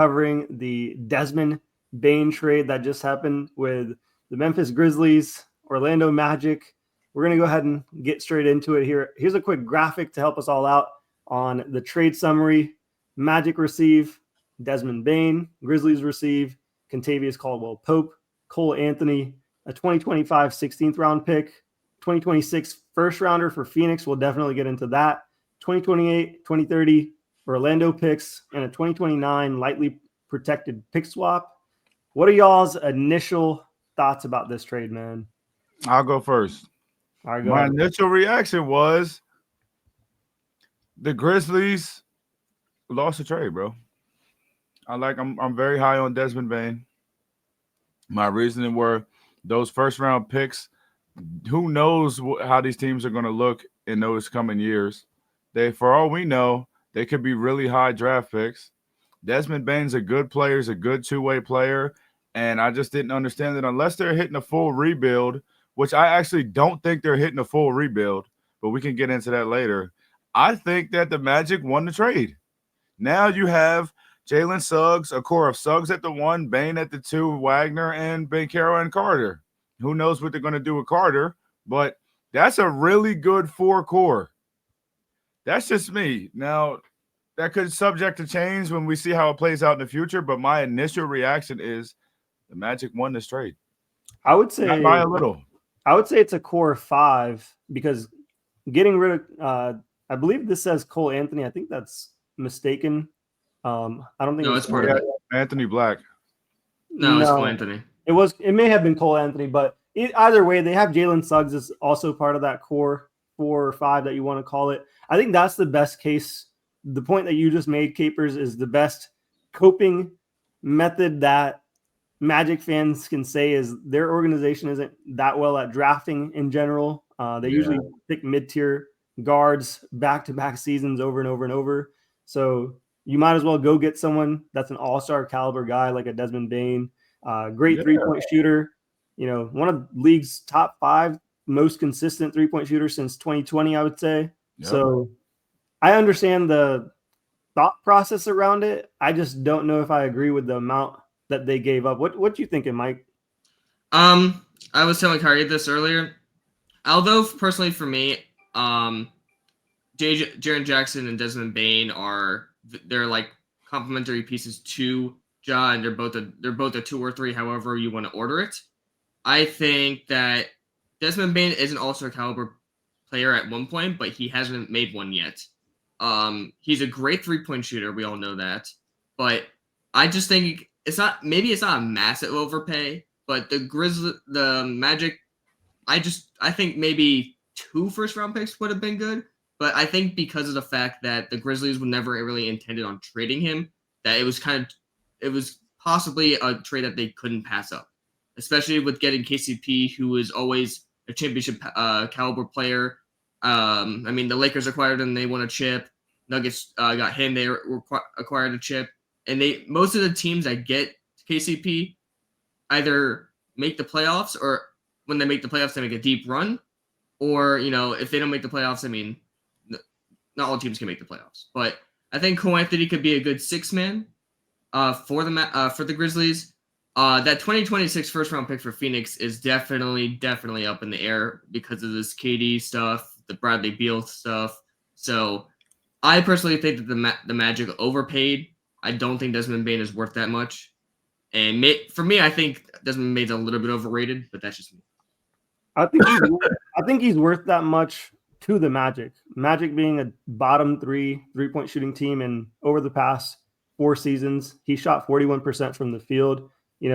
covering the Desmond Bane trade that just happened with the Memphis Grizzlies, Orlando Magic. We're going to go ahead and get straight into it here. Here's a quick graphic to help us all out on the trade summary. Magic receive Desmond Bane. Grizzlies receive Kentavious Caldwell-Pope, Cole Anthony, a 2025 16th round pick, 2026 first rounder for Phoenix. We'll definitely get into that. 2028, 2030 Orlando picks, and a 2029 lightly protected pick swap. What are y'all's initial thoughts about this trade, man? I'll go first. All right, My initial reaction was the Grizzlies lost the trade, bro. I'm very high on Desmond Bane. My reasoning were those first round picks. Who knows how these teams are going to look in those coming years? For all we know, they could be really high draft picks. Desmond Bane's a good player, he's a good two-way player, and I just didn't understand that unless they're hitting a full rebuild, which I actually don't think they're hitting a full rebuild, but we can get into that later. I think that the Magic won the trade. Now you have Jalen Suggs, a core of Suggs at the 1, Bane at the 2, Wagner, and Banchero and Carter. Who knows what they're going to do with Carter, but that's a really good 4 core. That's just me. Now, that could subject to change when we see how it plays out in the future, but my initial reaction is the Magic won this trade. I would say not by a little. I would say it's a core 5 because getting rid of I believe this says Cole Anthony. I think that's mistaken. I don't think it's part of it. Anthony Black. No, it's Cole Anthony. It may have been Cole Anthony, but either way, they have Jalen Suggs as also part of that core 4 or 5 that you want to call it. I think that's the best case. The point that you just made, Capers, is the best coping method that Magic fans can say is their organization isn't that well at drafting in general. They usually pick mid-tier guards back-to-back seasons over and over and over. So you might as well go get someone that's an all-star caliber guy like a Desmond Bane, great three-point shooter, one of the league's top 5 most consistent three-point shooters since 2020, I would say. Yep. So I understand the thought process around it. I just don't know if I agree with the amount that they gave up. What you thinking, Mike? I was telling Kyrie this earlier. Although personally for me, Jaren Jackson and Desmond Bane they're like complementary pieces to Ja, and they're both a 2 or 3, however you want to order it. I think that Desmond Bane is an all-star caliber player at one point, but he hasn't made one yet. He's a great 3-point shooter. We all know that. But I just think it's not a massive overpay, but the Magic, I think maybe 2 first-round picks would have been good. But I think because of the fact that the Grizzlies were never really intended on trading him, that it was possibly a trade that they couldn't pass up, especially with getting KCP, who is always a championship caliber player. The Lakers acquired him; they won a chip. Nuggets got him; they acquired a chip. And most of the teams that get KCP either make the playoffs, or when they make the playoffs, they make a deep run. Or if they don't make the playoffs, not all teams can make the playoffs. But I think Cole Anthony could be a good 6-man for the Grizzlies. That 2026 first round pick for Phoenix is definitely up in the air because of this KD stuff, the Bradley Beal stuff. So I personally think that the Magic overpaid. I don't think Desmond Bane is worth that much. And for me, I think Desmond Bane's a little bit overrated, but that's just me. I think he's worth that much to the Magic. Magic being a bottom 3-point shooting team, and over the past 4 seasons, he shot 41% from the field. He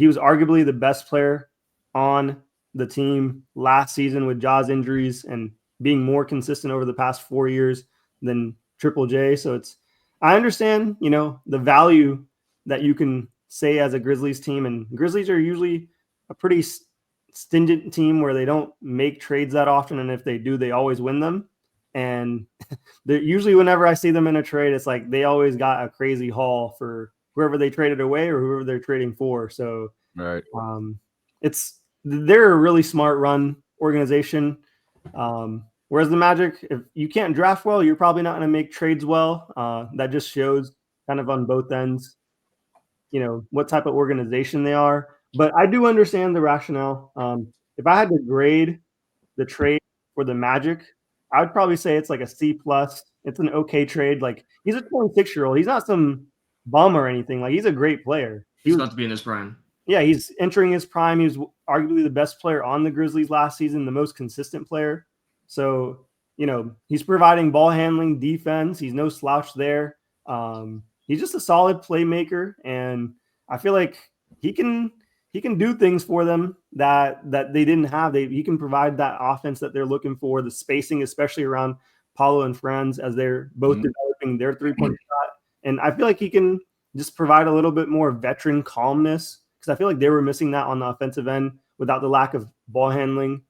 was arguably the best player on the team last season with Ja's injuries and being more consistent over the past 4 years than Triple J. So I understand, the value that you can say as a Grizzlies team, and Grizzlies are usually a pretty stingent team where they don't make trades that often, and if they do, they always win them. And usually whenever I see them in a trade, it's like they always got a crazy haul for whoever they traded away or whoever they're trading for. So right, they're a really smart run organization. Whereas the Magic, if you can't draft well, you're probably not going to make trades well. That just shows kind of on both ends. what type of organization they are. But I do understand the rationale. If I had to grade the trade for the Magic, I would probably say it's like a C plus. It's an okay trade. Like, he's a 26-year-old. He's not some bum or anything. Like, he's a great player. He's about to be in his prime. Yeah, he's entering his prime. He was arguably the best player on the Grizzlies last season, the most consistent player. So, he's providing ball handling, defense. He's no slouch there. He's just a solid playmaker, and I feel like he can do things for them that they didn't have. He can provide that offense that they're looking for, the spacing, especially around Paolo and Franz as they're both developing their three-point shot. And I feel like he can just provide a little bit more veteran calmness, because I feel like they were missing that on the offensive end without the lack of ball handling.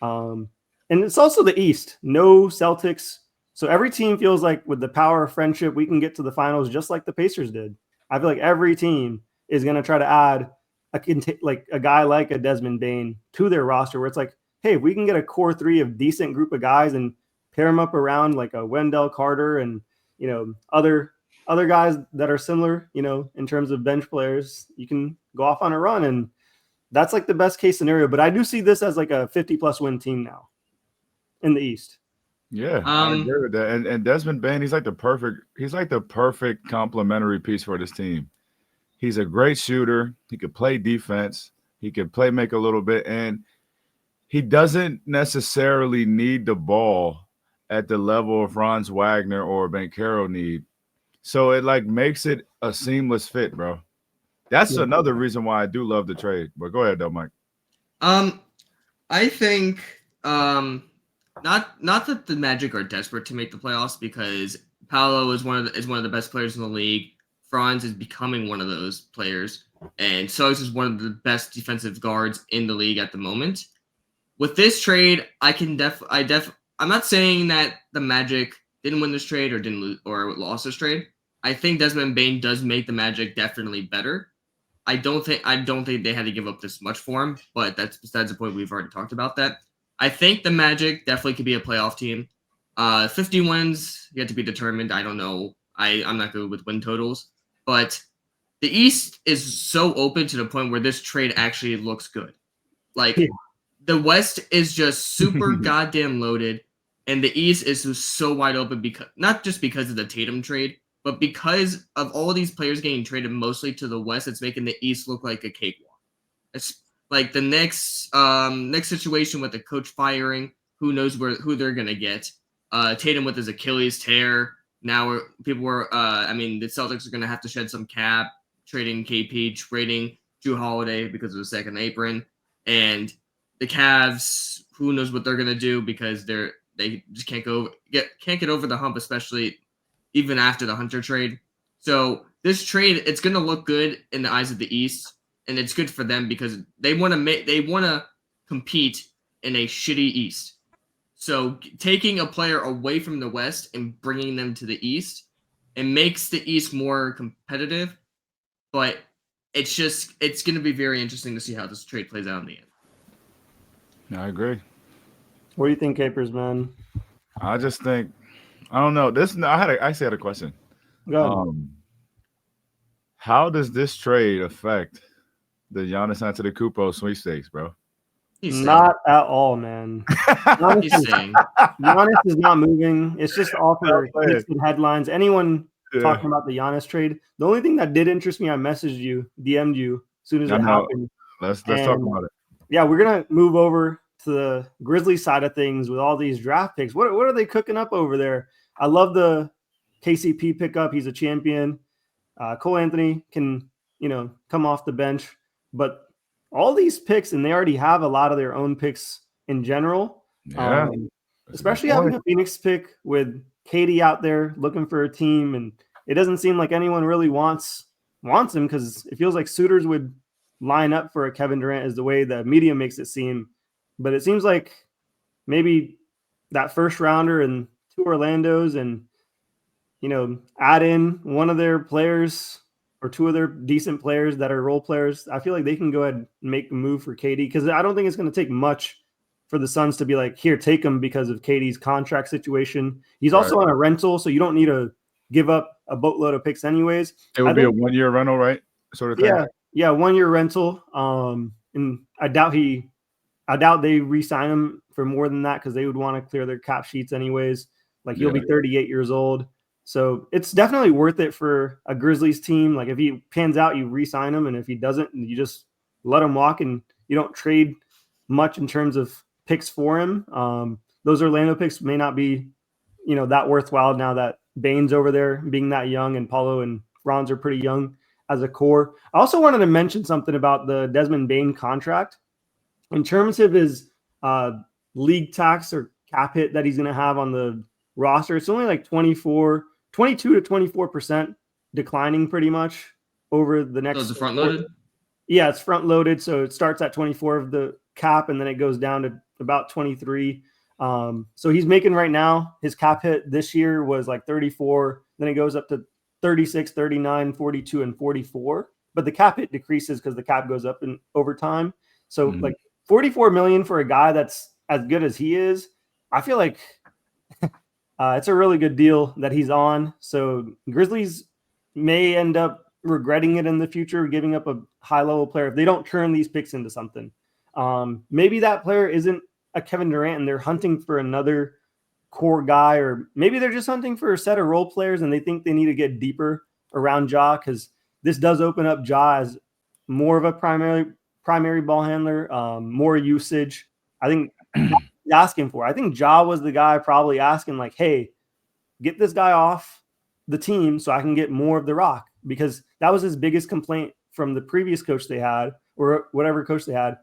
And it's also the East. No Celtics. So every team feels like with the power of friendship, we can get to the finals just like the Pacers did. I feel like every team is going to try to add a guy like a Desmond Bane to their roster, where it's like, hey, if we can get a core three of decent group of guys and pair them up around like a Wendell Carter and, other guys that are similar, in terms of bench players, you can go off on a run. And that's like the best case scenario. But I do see this as like a 50+ win team now in the East. Yeah, I agree with that. And Desmond Bane, he's like the perfect complementary piece for this team. He's a great shooter. He could play defense. He could make a little bit. And he doesn't necessarily need the ball at the level of Franz, Wagner, or Banchero need. So it makes it a seamless fit, bro. That's another reason why I do love the trade. But go ahead, though, Mike. I think not that the Magic are desperate to make the playoffs, because Paolo is one of the best players in the league. Franz is becoming one of those players, and Suggs is one of the best defensive guards in the league at the moment. With this trade, I'm not saying that the Magic didn't win this trade or lost this trade. I think Desmond Bane does make the Magic definitely better. I don't think they had to give up this much for him, but that's besides the point. We've already talked about that. I think the Magic definitely could be a playoff team. 50 wins yet to be determined. I don't know. I'm not good with win totals, but the East is so open to the point where this trade actually looks good. The West is just super goddamn loaded, and the East is just so wide open, because not just because of the Tatum trade, but because of all these players getting traded mostly to the West. It's making the East look like a cakewalk. It's like the next situation with the coach firing. Who knows who they're gonna get? Tatum with his Achilles tear. Now the Celtics are gonna have to shed some cap, trading KP, trading Jrue Holiday because of the second apron, and the Cavs. Who knows what they're gonna do, because they just can't get over the hump, especially even after the Hunter trade. So this trade, it's gonna look good in the eyes of the East, and it's good for them because they want to compete in a shitty East. So taking a player away from the West and bringing them to the East, it makes the East more competitive. But it's going to be very interesting to see how this trade plays out in the end. I agree. What do you think, Capers, man? I just think, I don't know. I actually had a question. Go ahead. How does this trade affect the Giannis Antetokounmpo sweepstakes, bro? Not at all, man. Giannis is not moving. It's just all for headlines. Anyone talking about the Giannis trade? The only thing that did interest me, I messaged you, DM'd you as soon as it happened. Let's talk about it. Yeah, we're gonna move over to the Grizzlies side of things with all these draft picks. What are they cooking up over there? I love the KCP pickup. He's a champion. Cole Anthony can, come off the bench, but all these picks, and they already have a lot of their own picks in general. Yeah. Especially having a Phoenix pick with Katie out there looking for a team, and it doesn't seem like anyone really wants him, because it feels like suitors would line up for a Kevin Durant, is the way the media makes it seem. But it seems like maybe that first rounder and 2 Orlandos, and add in one of their players or 2 of their decent players that are role players. I feel like they can go ahead and make a move for KD, because I don't think it's going to take much for the Suns to be like, here, take him, because of KD's contract situation. He's also on a rental, so you don't need to give up a boatload of picks anyways. It would be a 1-year rental, right? sort of thing? Yeah, 1 year rental. And I doubt they re-sign him for more than that because they would want to clear their cap sheets anyways. Like he'll be 38 years old. So it's definitely worth it for a Grizzlies team. Like if he pans out, you re-sign him. And if he doesn't, you just let him walk and you don't trade much in terms of picks for him. Those Orlando picks may not be, that worthwhile now that Bane's over there being that young and Paolo and Franz are pretty young as a core. I also wanted to mention something about the Desmond Bane contract. In terms of his league tax or cap hit that he's going to have on the roster, it's only like 22 to 24% declining pretty much over the next. So it's front loaded? Yeah, it's front loaded. So it starts at 24 of the cap and then it goes down to about 23. So he's making right now, his cap hit this year was like 34. Then it goes up to 36, 39, 42, and 44. But the cap hit decreases because the cap goes up in over time. So like 44 million for a guy that's as good as he is, I feel like it's a really good deal that he's on. So Grizzlies may end up regretting it in the future, giving up a high-level player if they don't turn these picks into something. Maybe that player isn't a Kevin Durant and they're hunting for another core guy, or maybe they're just hunting for a set of role players and they think they need to get deeper around Ja because this does open up Ja as more of a primary ball handler, more usage. I think asking for. I think Ja was the guy probably asking like, hey, get this guy off the team so I can get more of the rock, because that was his biggest complaint from the previous coach they had or whatever coach they had.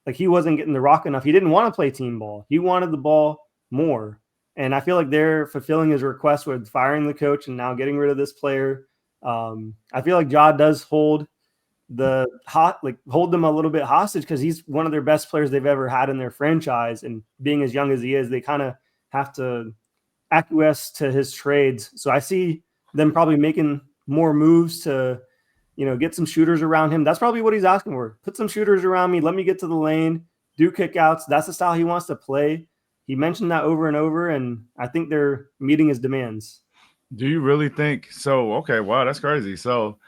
Like he wasn't getting the rock enough. He didn't want to play team ball. He wanted the ball more. And I feel like they're fulfilling his request with firing the coach and now getting rid of this player. I feel like Ja does hold them a little bit hostage because he's one of their best players they've ever had in their franchise. And being as young as he is, they kind of have to acquiesce to his trades. So I see them probably making more moves to, get some shooters around him. That's probably what he's asking for. Put some shooters around me. Let me get to the lane, do kickouts. That's the style he wants to play. He mentioned that over and over, and I think they're meeting his demands. Do you really think so? Okay, wow, that's crazy. So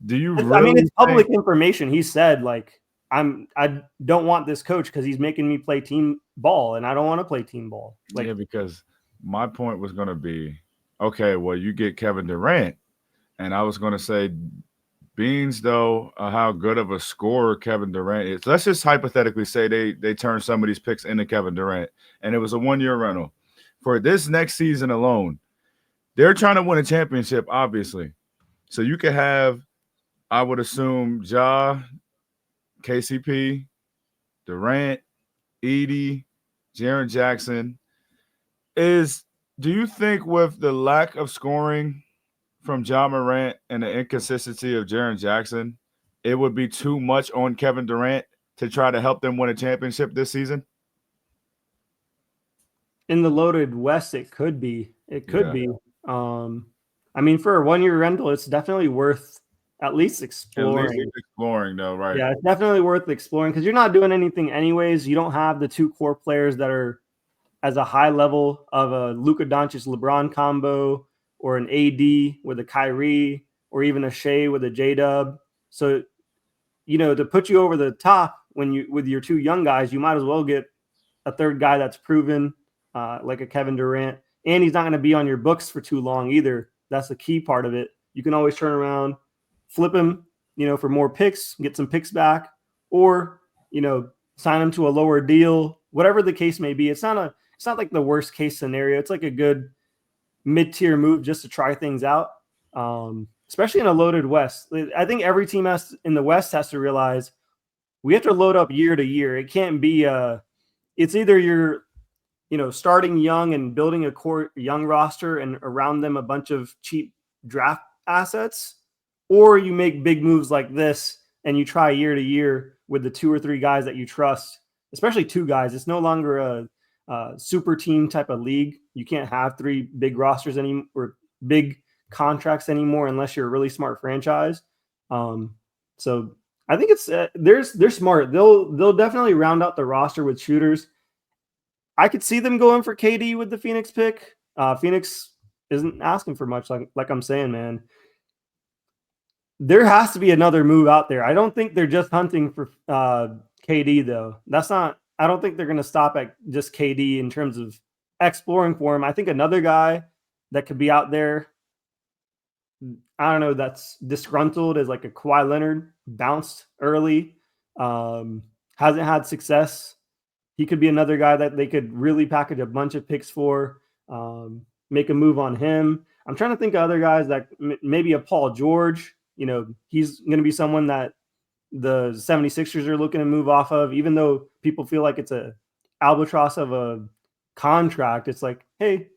do you really I mean, it's public information. He said, like, I don't want this coach because he's making me play team ball, and I don't want to play team ball. Like, yeah, because my point was going to be, okay, well, you get Kevin Durant, and I was going to say, Beans, though, how good of a scorer Kevin Durant is. Let's just hypothetically say they turn some of these picks into Kevin Durant, and it was a 1 year rental. For this next season alone, they're trying to win a championship, obviously. So you could have, I would assume, Ja, KCP, Durant, Edie, Jaren Jackson. Do you think with the lack of scoring from Ja Morant and the inconsistency of Jaren Jackson, it would be too much on Kevin Durant to try to help them win a championship this season? In the loaded West, it could be. It could be. I mean, for a 1 year rental, it's definitely worth at least exploring. At least exploring, though, right? Yeah, it's definitely worth exploring because you're not doing anything anyways. You don't have the two core players that are as a high level of a Luka Doncic LeBron combo, or an AD with a Kyrie, or even a Shea with a J-Dub. So, to put you over the top with your two young guys, you might as well get a third guy that's proven, like a Kevin Durant. And he's not going to be on your books for too long either. That's the key part of it. You can always turn around, flip him, for more picks, get some picks back, or, sign him to a lower deal, whatever the case may be. It's not like the worst case scenario. It's like a good mid-tier move just to try things out, especially in a loaded West. I think every team in the West has to realize we have to load up year to year. It can't be it's either you're starting young and building a core young roster and around them a bunch of cheap draft assets, or you make big moves like this and you try year to year with the 2 or 3 guys that you trust, especially 2 guys. It's no longer a super team type of league. You can't have 3 big rosters anymore or big contracts anymore unless you're a really smart franchise. So I think it's they're smart. They'll definitely round out the roster with shooters. I could see them going for KD with the Phoenix pick. Phoenix isn't asking for much, like I'm saying, man. there has to be another move out there. I don't think they're just hunting for KD though. I don't think they're going to stop at just KD in terms of exploring for him. I think another guy that could be out there, I don't know, that's disgruntled is like a Kawhi Leonard, bounced early, hasn't had success. He could be another guy that they could really package a bunch of picks for, make a move on him. I'm trying to think of other guys that maybe a Paul George, he's going to be someone that the 76ers are looking to move off of, even though people feel like it's a albatross of a contract. It's like, hey,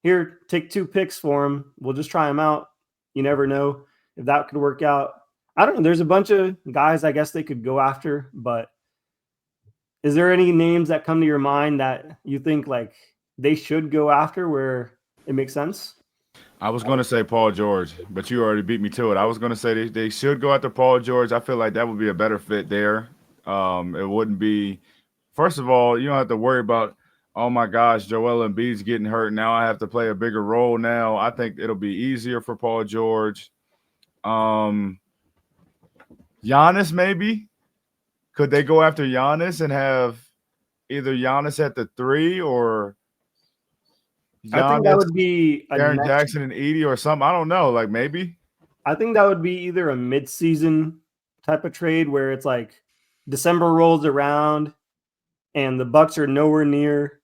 here, take 2 picks for him. We'll just try him out. You never know if that could work out. I don't know. There's a bunch of guys I guess they could go after, but is there any names that come to your mind that you think like they should go after where it makes sense? I was going to say Paul George, but you already beat me to it. I was going to say they should go after Paul George. I feel like that would be a better fit there. It wouldn't be – first of all, you don't have to worry about, oh, my gosh, Joel Embiid's getting hurt. Now I have to play a bigger role now. I think it'll be easier for Paul George. Giannis maybe. Could they go after Giannis and have either Giannis at the 3 or – Giannis, I think that would be Jaren Jackson and Edie or something. I don't know. Like maybe. I think that would be either a mid-season type of trade where it's like December rolls around and the Bucks are nowhere near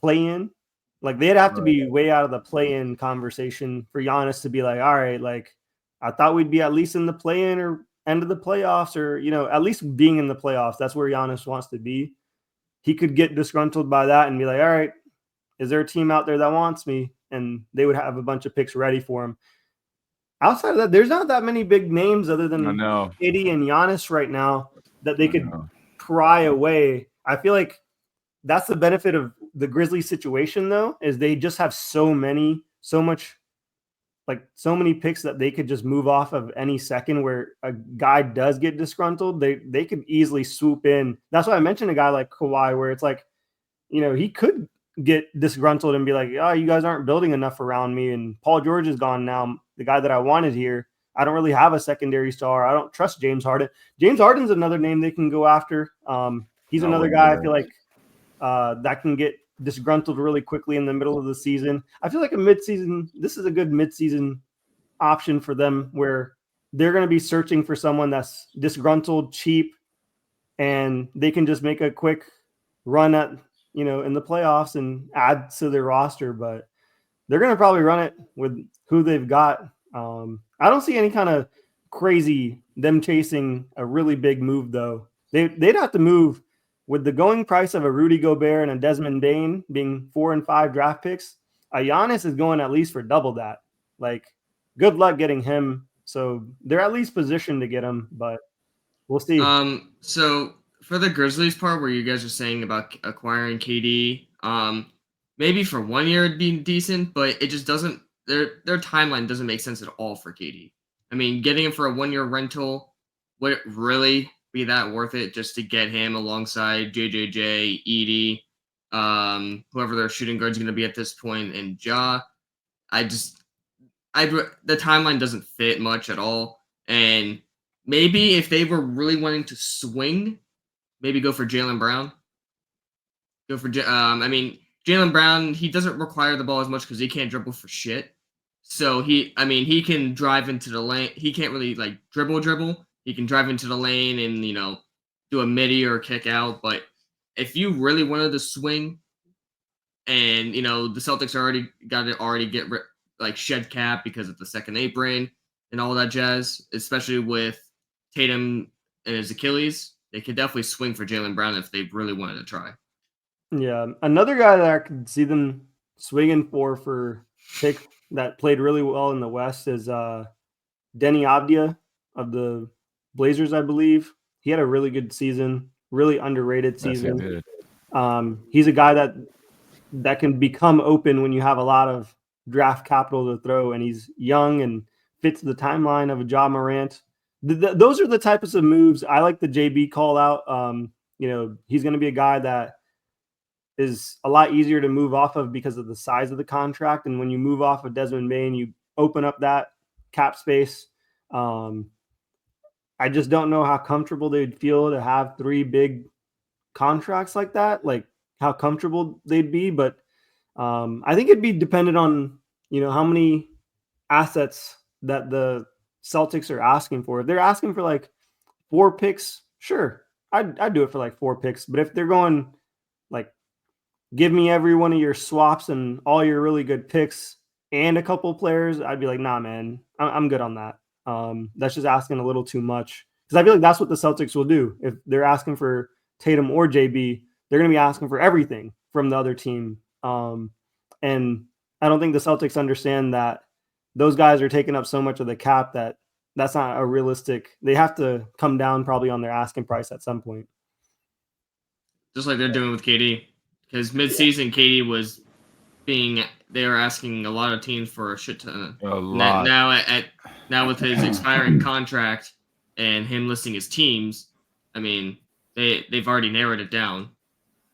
play-in. Like they'd have to be way out of the play-in conversation for Giannis to be like, all right, like I thought we'd be at least in the play-in or end of the playoffs or, at least being in the playoffs. That's where Giannis wants to be. He could get disgruntled by that and be like, all right, is there a team out there that wants me? And they would have a bunch of picks ready for him. Outside of that, there's not that many big names other than KD and Giannis right now that they could pry away. I feel like that's the benefit of the Grizzlies situation, though, is they just have so many picks that they could just move off of any second where a guy does get disgruntled. They could easily swoop in. That's why I mentioned a guy like Kawhi, where it's like, he could get disgruntled and be like, oh, you guys aren't building enough around me. And Paul George is gone now, the guy that I wanted here. I don't really have a secondary star. I don't trust James Harden. James Harden's another name they can go after. He's another guy I feel like that can get disgruntled really quickly in the middle of the season. I feel like this is a good mid-season option for them where they're going to be searching for someone that's disgruntled, cheap, and they can just make a quick run at in the playoffs and add to their roster, but they're going to probably run it with who they've got. I don't see any kind of crazy them chasing a really big move though. They'd have to move with the going price of a Rudy Gobert and a Desmond Bane being 4 and 5 draft picks. A Giannis is going at least for double that. Like, good luck getting him. So they're at least positioned to get him, but we'll see. So for the Grizzlies part where you guys are saying about acquiring KD, maybe for 1 year it'd be decent, but it just doesn't – their timeline doesn't make sense at all for KD. I mean, getting him for a 1 year rental, would it really be that worth it just to get him alongside JJJ, Edie, whoever their shooting guard's going to be at this point, and Ja? The timeline doesn't fit much at all. And maybe if they were really wanting to swing – maybe go for Jaylen Brown. Jaylen Brown, he doesn't require the ball as much because he can't dribble for shit. So he can drive into the lane. He can't really like dribble. He can drive into the lane and, do a midi or kick out. But if you really wanted to swing and, the Celtics already get shed cap because of the second apron and all that jazz, especially with Tatum and his Achilles, they could definitely swing for Jaylen Brown if they really wanted to try. Yeah. Another guy that I could see them swinging for pick that played really well in the West is Denny Avdia of the Blazers, I believe. He had a really good season, really underrated season. He's a guy that can become open when you have a lot of draft capital to throw, and he's young and fits the timeline of a Ja Morant. Those are the types of moves. I like the JB call out. He's going to be a guy that is a lot easier to move off of because of the size of the contract. And when you move off of Desmond Bane, you open up that cap space. I just don't know how comfortable they'd feel to have 3 big contracts like that, like how comfortable they'd be. But I think it'd be dependent on, how many assets that the Celtics are asking for. If they're asking for like 4 picks, sure, I'd do it for like 4 picks. But if they're going like, give me every one of your swaps and all your really good picks and a couple players, I'd be like, nah, man, I'm good on that. That's just asking a little too much, because I feel like that's what the Celtics will do. If they're asking for Tatum or JB, they're going to be asking for everything from the other team. And I don't think the Celtics understand that those guys are taking up so much of the cap that that's not a realistic. They have to come down probably on their asking price at some point. Just like they're doing with KD. Because mid-season, KD was they were asking a lot of teams for a shit ton. A lot. Now with his expiring contract and him listing his teams, I mean, they've already narrowed it down.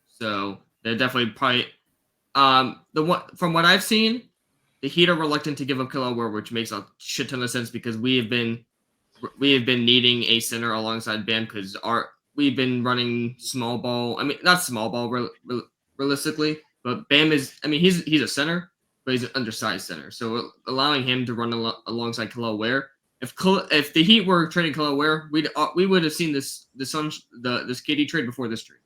So they're definitely probably from what I've seen, the Heat are reluctant to give up Kyle Lowry, which makes a shit ton of sense because we have been needing a center alongside Bam because we've been running small ball. I mean, not small ball realistically, but Bam is. I mean, he's a center, but he's an undersized center. So allowing him to run alongside Kyle Lowry. If the Heat were trading Kyle Lowry, we would have seen this KD trade before this trade.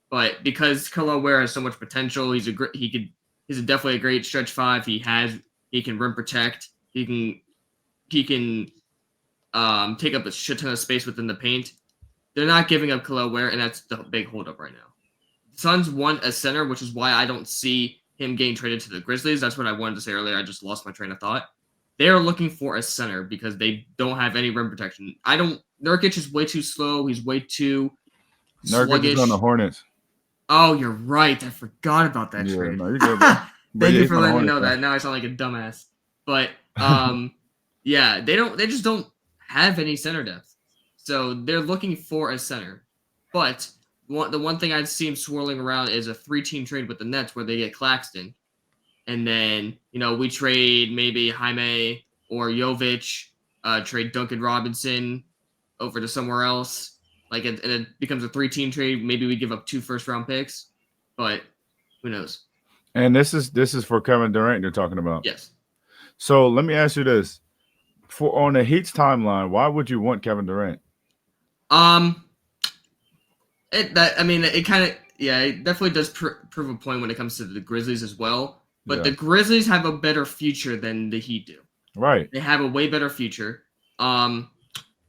But because Kyle Lowry has so much potential, he's definitely a great stretch 5. He can rim protect. He can take up a shit ton of space within the paint. They're not giving up Kyle Lowry, and that's the big holdup right now. Suns want a center, which is why I don't see him getting traded to the Grizzlies. That's what I wanted to say earlier. I just lost my train of thought. They are looking for a center because they don't have any rim protection. Nurkic is way too slow. He's way too sluggish. Nurkic is on the Hornets. Oh, you're right. I forgot about that trade. No, you're good. Thank you for letting me know that. Now I sound like a dumbass. But yeah, they just don't have any center depth. So they're looking for a center. But the one thing I've seen swirling around is a 3-team trade with the Nets where they get Claxton. And then, we trade maybe Jaime or Jovic, trade Duncan Robinson over to somewhere else. And it becomes a 3-team trade. Maybe we give up 2 first-round picks, but who knows? And this is for Kevin Durant you're talking about. Yes. So let me ask you this: on the Heat's timeline, why would you want Kevin Durant? It definitely does prove a point when it comes to the Grizzlies as well. But the Grizzlies have a better future than the Heat do. Right. They have a way better future.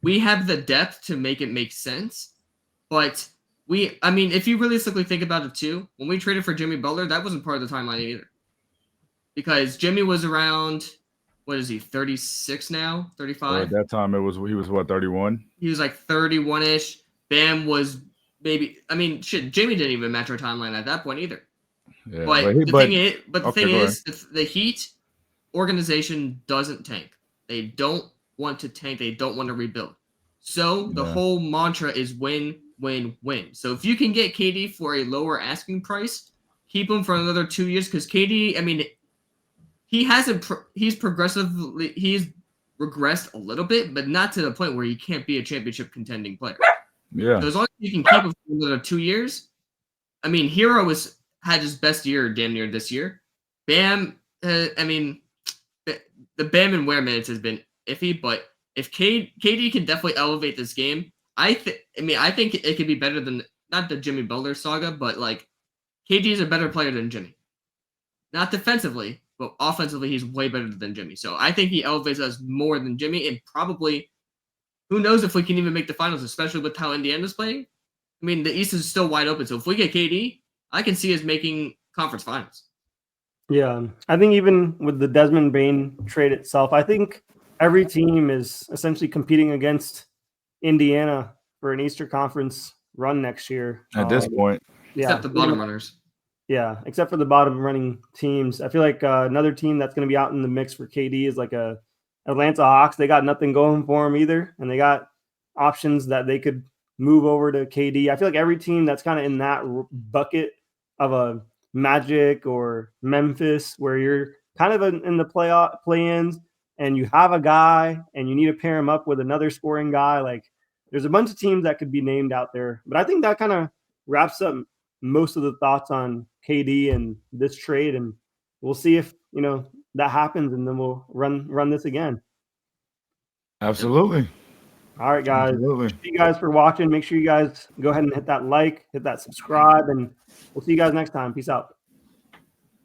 We have the depth to make it make sense, but if you realistically think about it too, when we traded for Jimmy Butler, that wasn't part of the timeline either. Because Jimmy was around, what is he, 36 now? 35? At that time, he was what, 31? He was like 31-ish. Bam was maybe, Jimmy didn't even match our timeline at that point either. Yeah, but the thing is, the Heat organization doesn't tank. They don't want to tank. They don't want to rebuild. So the whole mantra is win, win, win. So if you can get KD for a lower asking price, keep him for another 2 years because KD, he's regressed a little bit, but not to the point where he can't be a championship contending player. Yeah. So as long as you can keep him for another 2 years, Hero had his best year damn near this year. Bam, the Bam and Ware minutes has been iffy, but if KD can definitely elevate this game, I think it could be better than not the Jimmy Butler saga, but KD is a better player than Jimmy. Not defensively, but offensively, he's way better than Jimmy. So I think he elevates us more than Jimmy, and probably, who knows if we can even make the finals, especially with how Indiana's playing. The East is still wide open, so if we get KD, I can see us making conference finals. Yeah, I think even with the Desmond Bane trade itself, I think every team is essentially competing against Indiana for an Eastern Conference run next year. At this point. Except the bottom runners. Yeah, except for the bottom running teams. I feel like another team that's going to be out in the mix for KD is like a Atlanta Hawks. They got nothing going for them either, and they got options that they could move over to KD. I feel like every team that's kind of in that bucket of a Magic or Memphis, where you're kind of in the play-ins and you have a guy and you need to pair him up with another scoring guy, like there's a bunch of teams that could be named out there. But I think that kind of wraps up most of the thoughts on KD and this trade, and we'll see if that happens, and then we'll run this again. Absolutely. All right, guys. Absolutely. Thank you guys for watching. Make sure you guys go ahead and hit that like, hit that subscribe, and we'll see you guys next time. Peace out.